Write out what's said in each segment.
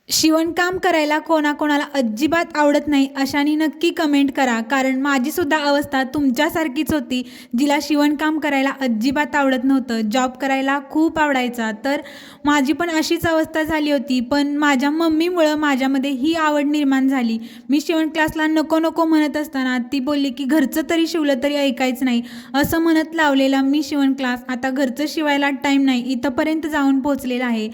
शिवणकाम करायला कोणाकोणाला अजिबात आवडत नाही अशाने नक्की कमेंट करा, कारण माझीसुद्धा अवस्था तुमच्यासारखीच होती, जिला शिवणकाम करायला अजिबात आवडत नव्हतं. जॉब करायला खूप आवडायचा. तर माझी पण अशीच अवस्था झाली होती, पण माझ्या मम्मीमुळं माझ्यामध्ये ही आवड निर्माण झाली. मी शिवण क्लासला नको नको म्हणत असताना ती बोलली की घरचं तरी शिवलं तरी ऐकायचं नाही, असं म्हणत लावलेला मी शिवण क्लास आता घरचं शिवायला टाईम नाही इथंपर्यंत जाऊन पोहोचलेला आहे.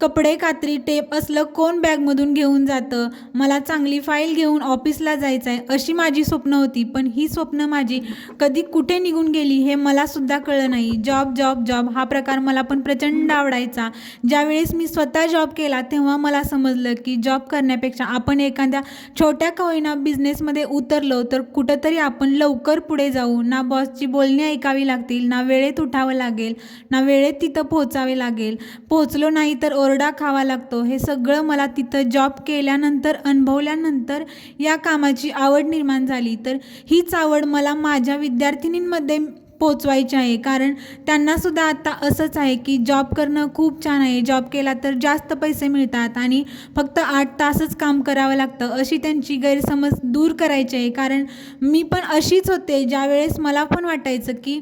कपडे, कात्री, टेप असलं कोण बॅगमधून घेऊन जातं? मला चांगली फाईल घेऊन ऑफिसला जायचं आहे, अशी माझी स्वप्न होती. पण ही स्वप्न माझी कधी कुठे निघून गेली हे मलासुद्धा कळलं नाही. जॉब जॉब जॉब हा प्रकार मला पण प्रचंड आवडायचा. ज्यावेळेस मी स्वतः जॉब केला तेव्हा मला समजलं की जॉब करण्यापेक्षा आपण एखाद्या छोट्या का होईना बिझनेसमध्ये उतरलो तर कुठंतरी आपण लवकर पुढे जाऊ. ना बॉसची बोलणी ऐकावी लागतील, ना वेळेत उठावं लागेल, ना वेळेत तिथं पोहोचावे लागेल. पोहोचलो नाही तर ओरडा खावा लागतो. हे सगळं मला तिथं जॉब केल्यानंतर अनुभवल्यानंतर या कामाची आवड निर्माण झाली. तर हीच आवड मला माझ्या विद्यार्थिनींमध्ये पोचवायची आहे, कारण त्यांनासुद्धा आता असंच आहे की जॉब करणं खूप छान आहे, जॉब केला तर जास्त पैसे मिळतात आणि फक्त 8 तासच काम करावं लागतं, अशी त्यांची गैरसमज दूर करायची आहे. कारण मी पण अशीच होते, ज्यावेळेस मला पण वाटायचं की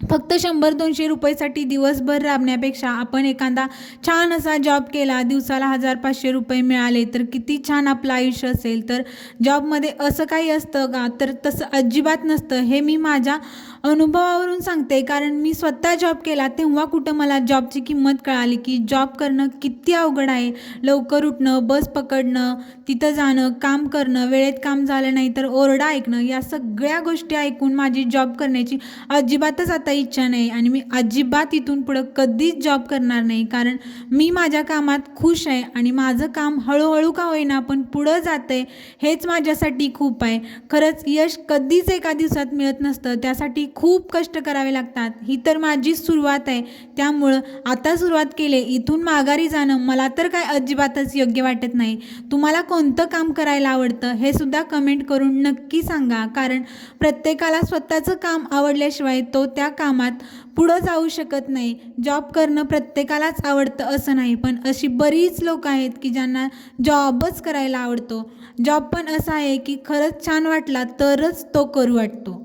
फक्त 100-200 रुपयेसाठी दिवसभर राबण्यापेक्षा आपण एखादा छान असा जॉब केला, दिवसाला 1000-500 रुपये मिळाले तर किती छान आपलं आयुष्य असेल. तर जॉबमध्ये असं काही असतं का? तर तसं अजिबात नसतं. हे मी माझ्या अनुभवावरून सांगते, कारण मी स्वतः जॉब केला तेव्हा कुठं मला जॉबची किंमत कळाली की जॉब करणं किती अवघड आहे. लवकर उठणं, बस पकडणं, तिथं जाणं, काम करणं, वेळेत काम झालं नाही तर ओरडा ऐकणं, या सगळ्या गोष्टी ऐकून माझी जॉब करण्याची अजिबातच आता इच्छा नाही आणि मी अजिबात इथून पुढं कधीच जॉब करणार नाही. कारण मी माझ्या कामात खुश आहे आणि माझं काम हळूहळू का होईना पण पुढं जातंय, हेच माझ्यासाठी खूप आहे. खरंच यश कधीच एका दिवसात मिळत नसतं, त्यासाठी खूप कष्ट करावे लागतात. ही तर माझी सुरुवात आहे, त्यामुळं आता सुरुवात केले, इथून माघारी जाणं मला तर काय अजिबातच योग्य वाटत नाही. तुम्हाला कोणतं काम करायला आवडतं हे सुद्धा कमेंट करून नक्की सांगा, कारण प्रत्येकाला स्वतःचं काम आवडल्याशिवाय तो त्या कामात पुढं जाऊ शकत नाही. जॉब करणं प्रत्येकालाच आवडतं असं नाही, पण अशी बरीच लोक आहेत की ज्यांना जॉबच करायला आवडतो. जॉब पण असा आहे की खरंच छान वाटला तरच तो करू वाटतो.